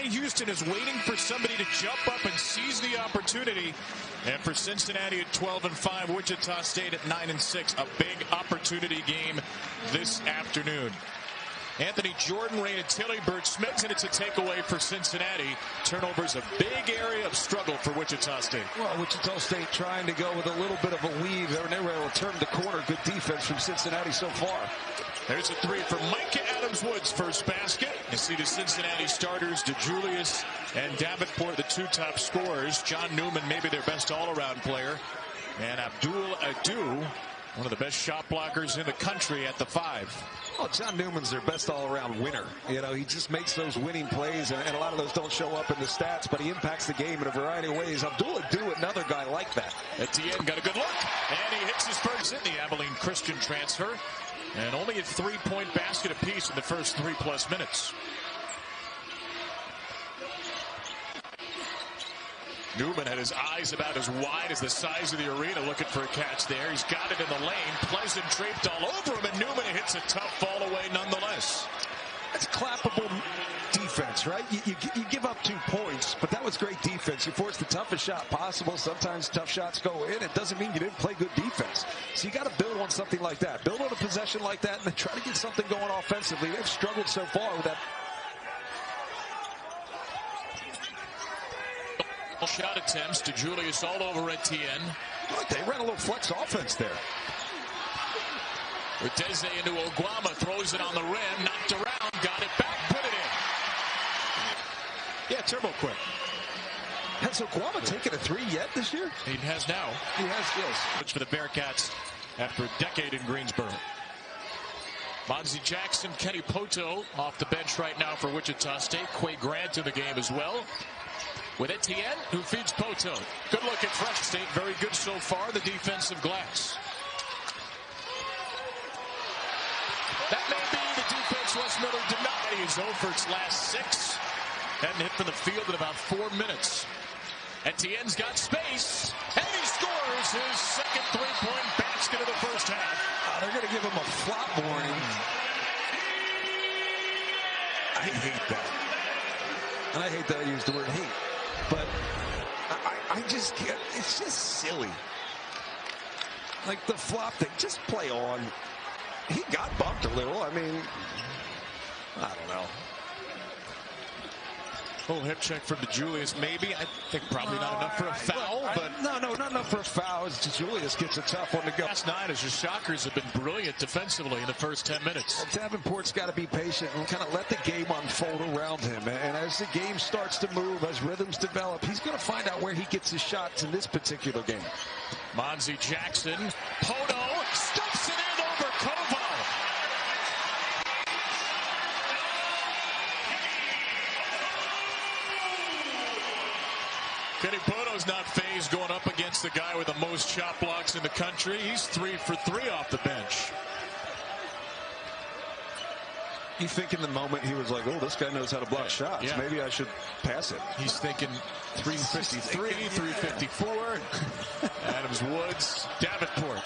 Houston is waiting for somebody to jump up and seize the opportunity. And for Cincinnati at 12-5, Wichita State at 9-6, a big opportunity game this afternoon. Anthony Jordan, Ray Tilly, Bert Smith, and it's a takeaway for Cincinnati. Turnovers a big area of struggle for Wichita State. Well, Wichita State trying to go with a little bit of a weave. They were able to turn the corner. Good defense from Cincinnati so far. There's a three for Micah Adams-Wood's first basket. You see the Cincinnati starters, DeJulius and Davenport, the two top scorers. John Newman, maybe their best all-around player. And Abdul Adu, one of the best shot blockers in the country at the 5. Oh, John Newman's their best all-around winner. You know, he just makes those winning plays, and a lot of those don't show up in the stats, but he impacts the game in a variety of ways. Abdul Adu, another guy like that. Etienne got a good look, and he hits his first in the Abilene Christian transfer. And only a 3-point basket apiece in the first 3+ minutes. Newman had his eyes about as wide as the size of the arena looking for a catch there. He's got it in the lane. Pleasant draped all over him, and Newman hits a tough fall away nonetheless. That's clappable defense, right? You give up 2 points, but that was great defense. You forced the toughest shot possible. Sometimes tough shots go in. It doesn't mean you didn't play good defense. So you got to build on something like that. Build on a possession like that and then try to get something going offensively. They've struggled so far with that. Shot attempts to Julius all over Etienne. They ran a little flex offense there. Udeze into Oguama, throws it on the rim, knocked around, got it back, put it in. Yeah, turbo quick. Has Oguama taken a 3 yet this year? He has now. He has, yes. It's for the Bearcats after a decade in Greensboro. Monzie Jackson, Kenny Poto off the bench right now for Wichita State. Quay Grant in the game as well. With Etienne, who feeds Poto. Good look at Fresh State. Very good so far, the defensive glass. That may be the defense Wes Miller denied. He's 0 for its last 6. Hadn't hit from the field in about 4 minutes. Etienne's got space, and he scores his second 3-point basket of the first half. They're going to give him a flop warning. I hate that. And I hate that I use the word hate. But I just can't. It's just silly. Like the flop thing. Just play on. He got bumped a little. I mean, I don't know. Little hip check from DeJulius, maybe. I think probably not enough for a foul, but no, not enough for a foul. DeJulius gets a tough one to go. Last night, as your Shockers have been brilliant defensively in the first 10 minutes. Well, Davenport's got to be patient and kind of let the game unfold around him. And as the game starts to move, as rhythms develop, he's going to find out where he gets his shots in this particular game. Monzie Jackson, Poto stuffs it in over Koval. Kenny Poto's not phased going up against the guy with the most shot blocks in the country. He's 3 for 3 off the bench. You think in the moment he was like, oh, this guy knows how to block shots. Yeah. Maybe I should pass it. He's thinking 353, 354. Adams, Woods, Davenport.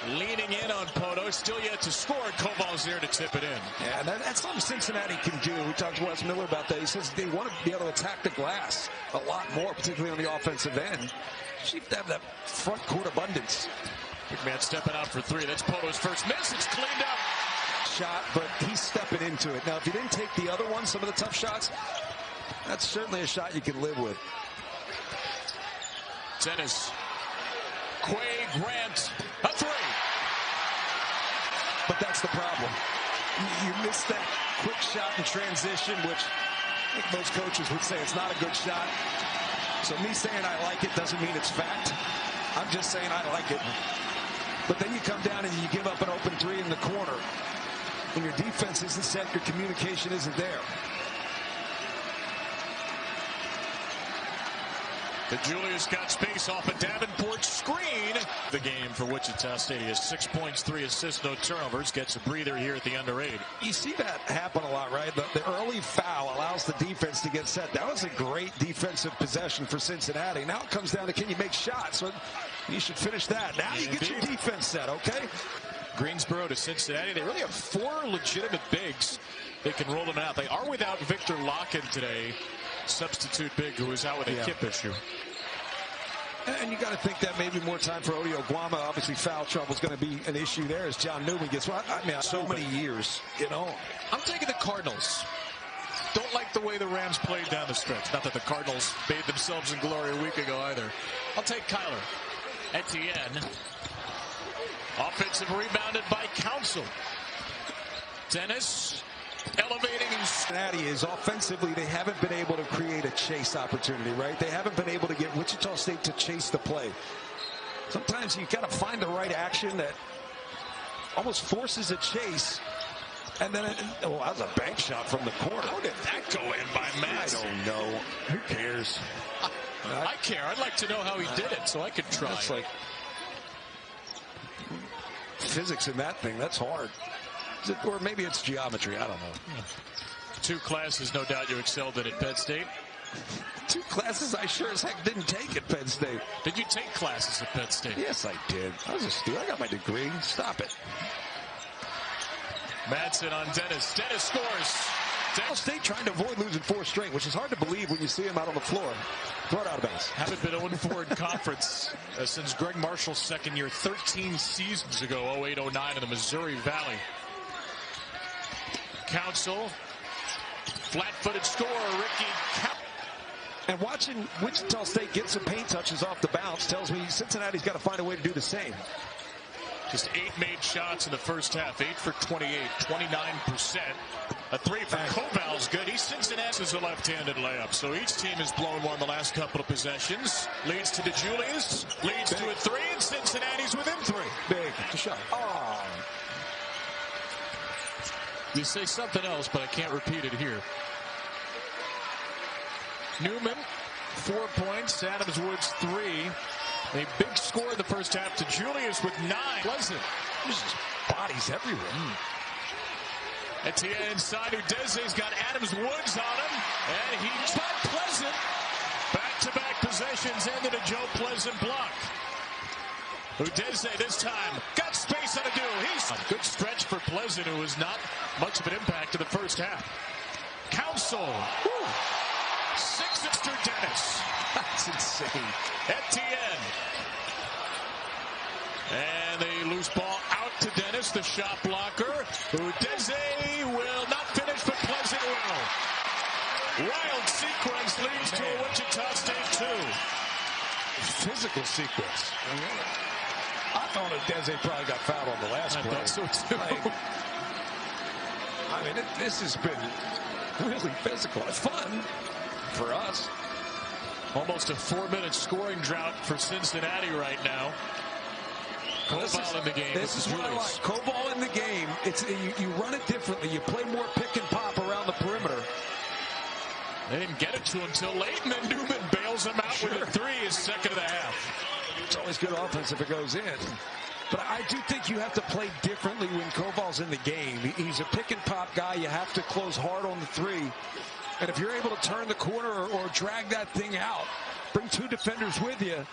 Leaning in on Poto, still yet to score. Koval's there to tip it in. Yeah, that's something Cincinnati can do. We talked to Wes Miller about that. He says they want to be able to attack the glass a lot more, particularly on the offensive end. You have to have that front court abundance. Big man stepping out for 3. That's Poto's first miss. It's cleaned up. Shot, but he's stepping into it. Now, if you didn't take the other one, some of the tough shots, that's certainly a shot you can live with. Dennis. Quay Grant, a 3. But that's the problem. You missed that quick shot in transition, which I think most coaches would say it's not a good shot. So me saying I like it doesn't mean it's fact. I'm just saying I like it. But then you come down and you give up an open 3 in the corner. When your defense isn't set, your communication isn't there. DeJulius got space off a Davenport screen. The game for Wichita State. He has 6 points, 3 assists, no turnovers. Gets a breather here at the under 8. You see that happen a lot, right? The early foul allows the defense to get set. That was a great defensive possession for Cincinnati. Now it comes down to, can you make shots? So you should finish that. Now you get your defense set, okay? Greensboro to Cincinnati. They really have 4 legitimate bigs. They can roll them out. They are without Victor Locken today, substitute big who is out with a hip issue. And you got to think that maybe more time for Odio Guama. Obviously, foul trouble is going to be an issue there as John Newman gets. Well, I mean, so many years, you know. I'm taking the Cardinals. Don't like the way the Rams played down the stretch. Not that the Cardinals bathed themselves in glory a week ago either. I'll take Kyler. Etienne. Offensive rebounded by Council. Dennis elevating. Cincinnati is offensively, they haven't been able to create a chase opportunity, right? They haven't been able to get Wichita State to chase the play. Sometimes you got to find the right action that almost forces a chase. And then, oh, that was a bank shot from the corner. How did that go in by Matt? I don't know. Who cares? I care. I'd like to know how he did it so I could try. That's like physics in that thing. That's hard. Or maybe it's geometry. I don't know. 2 classes, no doubt you excelled in at Penn State. 2 classes I sure as heck didn't take at Penn State. Did you take classes at Penn State? Yes, I did. I was a student. I got my degree. Stop it. Madsen on Dennis. Dennis scores. Penn State trying to avoid losing 4 straight, which is hard to believe when you see him out on the floor. Throw it out of bounds. Haven't been 0-4 in conference since Greg Marshall's second year, 13 seasons ago, 08-09 in the Missouri Valley. Council, flat-footed score, Ricky. And watching Wichita State get some paint touches off the bounce tells me Cincinnati's got to find a way to do the same. Just 8 made shots in the first half, 8 for 28, 29%. A 3 for Koval's good. He's Cincinnati's a left-handed layup. So each team has blown one the last couple of possessions. Leads to DeJulius, leads to a 3, and Cincinnati's within 3. Big shot. Oh. You say something else, but I can't repeat it here. Newman, 4 points. Adams Woods, 3. A big score in the first half to Julius with 9. Pleasant. There's just bodies everywhere. Etienne inside. Udeze's got Adams Woods on him. And he's by Pleasant. Back-to-back possessions ended a Joe Pleasant block. Udeze this time got space on a do. He's a good stretch for Pleasant, who was not much of an impact in the first half. Council. 6 to Dennis. That's insane. Etienne. And a loose ball out to Dennis, the shot blocker. Udeze will not finish, but Pleasant will. Wild sequence leads to a Wichita State 2. Physical sequence. I thought Udeze probably got fouled on the last play. I thought so too. I mean, this has been really physical. It's fun for us. Almost a 4-minute scoring drought for Cincinnati right now. Koval in the game. This is what I like. Koval in the game. It's you run it differently. You play more pick and pop around the perimeter. They didn't get it to him until late, and then Newman bails him out with a 3 his second of the half. It's always good offense if it goes in. But I do think you have to play differently when Koval's in the game. He's a pick and pop guy. You have to close hard on the 3. And if you're able to turn the corner or drag that thing out, bring 2 defenders with you.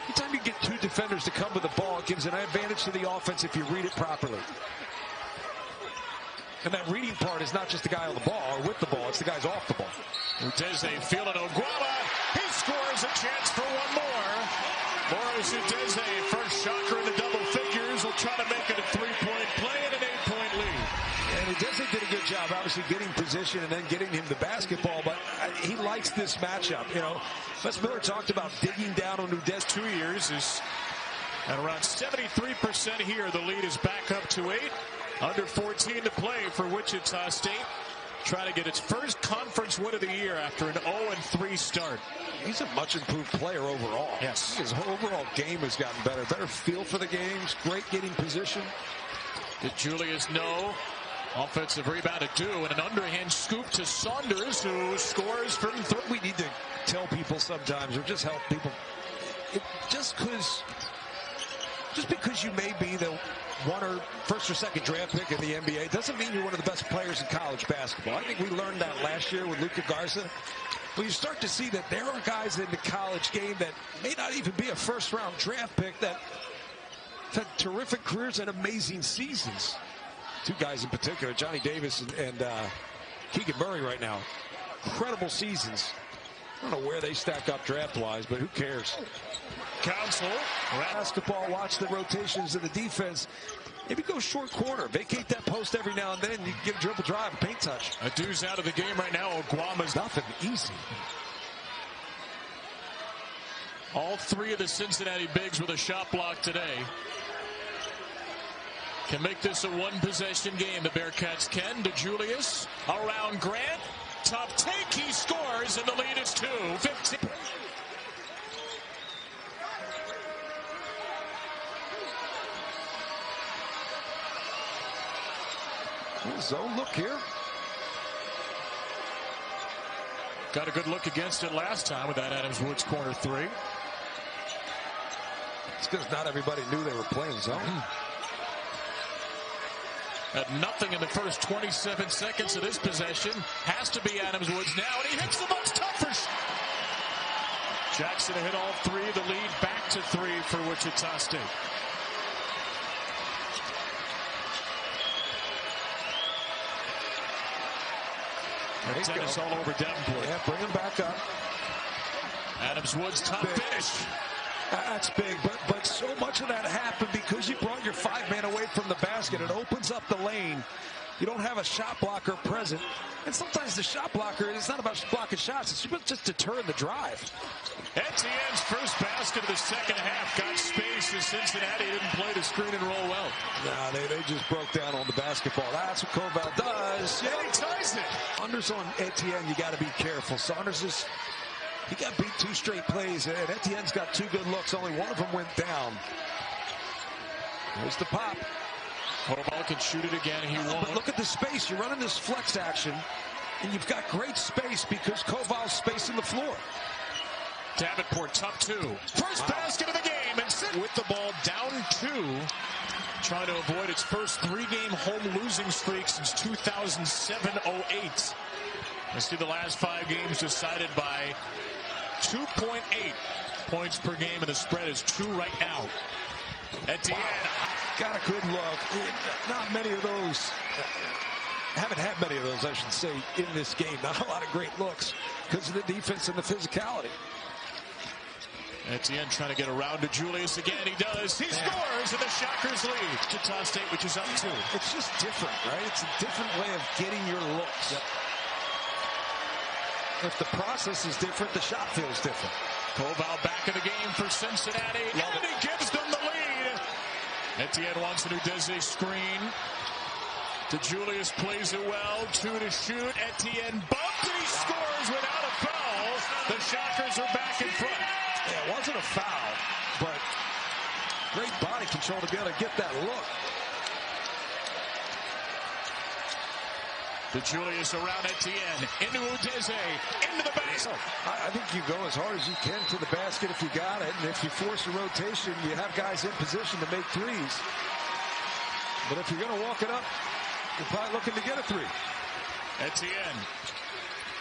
Anytime you get 2 defenders to come with the ball, it gives an advantage to the offense if you read it properly. And that reading part is not just the guy on the ball or with the ball, it's the guys off the ball. Udeze feeling Oguama. He scores a chance for one more. Morris Udeze, first shocker in the double figures, will try to make it a 3-point play and an 8-point lead. And Udeze did a good job, obviously, getting position and then getting him the basketball, but he likes this matchup. You know, Les Miller talked about digging down on Udeze. 2 years is at around 73% here. The lead is back up to 8. Under 14 to play for Wichita State. Trying to get its first conference win of the year after an 0-3 start. He's a much improved player overall. Yes. His overall game has gotten better. Better feel for the games. Great getting position. Did Julius know? Offensive rebound to do, and an underhand scoop to Saunders, who scores from 3. We need to tell people sometimes, or just help people. Just because you may be the first or second draft pick in the NBA doesn't mean you're one of the best players in college basketball. I think we learned that last year with Luka Garza. But you start to see that there are guys in the college game that may not even be a first-round draft pick that had terrific careers and amazing seasons. Two guys in particular, Johnny Davis and Keegan Murray right now. Incredible seasons. I don't know where they stack up draft-wise, but who cares? Council. Basketball, watch the rotations of the defense. Maybe go short corner. Vacate that post every now and then. You can get a dribble drive, a paint touch. Adu's out of the game right now. Oguama's nothing easy. All three of the Cincinnati bigs with a shot block today. Can make this a one-possession game. The Bearcats can. DeJulius around Grant. Tough take. He scores, and the lead is 2-15. Zone look here. Got a good look against it last time with that Adams Woods corner three. It's because not everybody knew they were playing zone. At nothing in the first 27 seconds of this possession. Has to be Adams Woods now, and he hits the most tougher. Jackson hit all three. The lead back to 3 for Wichita State. Tennis all over Davenport. Yeah, bring him back up. Adams Woods, top finish. That's big, but so much of that happened because you brought your 5-man away from the basket. It opens up the lane. You don't have a shot blocker present. And sometimes the shot blocker, it's not about blocking shots. It's just deterring the drive. Etienne's first basket of the second half got space as Cincinnati didn't play the screen and roll well. Nah, they just broke down on the basketball. That's what Koval does. Yeah, he ties it. Saunders on Etienne, you got to be careful. Saunders he got beat 2 straight plays, and Etienne's got 2 good looks. Only one of them went down. There's the pop. Koval can shoot it again. He won't. But look at the space. You're running this flex action, and you've got great space because Koval's spacing the floor. Davenport, top 2. First basket of the game, and with the ball down 2. Trying to avoid its first 3-game home losing streak since 2007-08. Let's see the last 5 games decided by 2.8 points per game, and the spread is 2 right now. Etienne. Got a good look. Not many of those. Haven't had many of those, I should say, in this game. Not a lot of great looks because of the defense and the physicality. Etienne trying to get around to Julius again. He does. He scores, and the Shockers lead. Wichita State, which is up 2. It's just different, right? It's a different way of getting your looks. Yep. If the process is different, the shot feels different. Koval back in the game for Cincinnati, and he gives them the lead. Etienne wants an Udeze screen. DeJulius plays it well. 2 to shoot. Etienne bumped, and he scores without a foul. The Shockers are back in front. Yeah, it wasn't a foul, but great body control to be able to get that look. DeJulius around Etienne, into Udeze, into the basket. I think you go as hard as you can to the basket if you got it, and if you force a rotation, you have guys in position to make threes. But if you're going to walk it up, you're probably looking to get a 3. Etienne.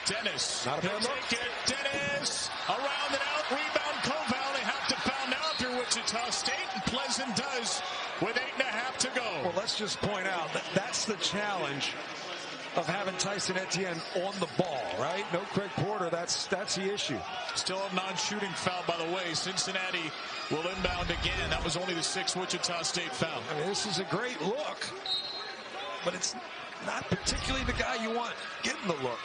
Dennis. Not a bad look. Take it. Dennis. Around and out. Rebound. Koval. They have to foul now through Wichita State. And Pleasant does with 8.5 to go. Well, let's just point out that that's the challenge of having Tyson Etienne on the ball, right? No Craig Porter. That's the issue. Still a non-shooting foul, by the way. Cincinnati will inbound again. That was only the 6th Wichita State foul. I mean, this is a great look, but it's not particularly the guy you want getting the look.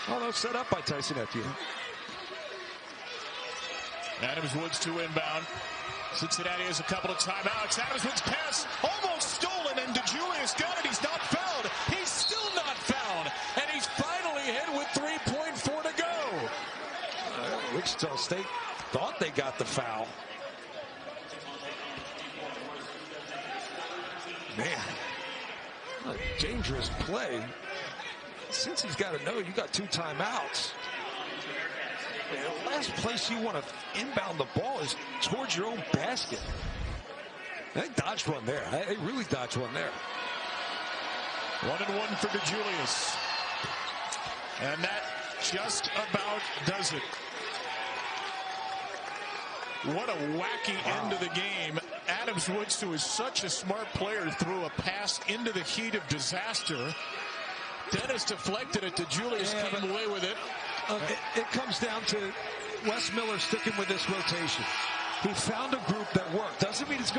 Although set up by Tyson Etienne. Adams Woods to inbound. Cincinnati has a couple of timeouts. Adams Woods pass almost stolen, and DeJulius got it. He's not fouled. He's still not fouled, and he's finally hit with 3.4 to go. Wichita State thought they got the foul. Man, a dangerous play. Since he's got to know you got 2 timeouts. The last place you want to inbound the ball is towards your own basket. They dodged one there. They really dodged one there. 1-and-1 for DeJulius. And that just about does it. What a wacky end of the game. Adams Woods, who is such a smart player, threw a pass into the heat of disaster. Dennis deflected it to Julius, came away with it. It comes down to Wes Miller sticking with this rotation. He found a group that worked. Doesn't mean it's going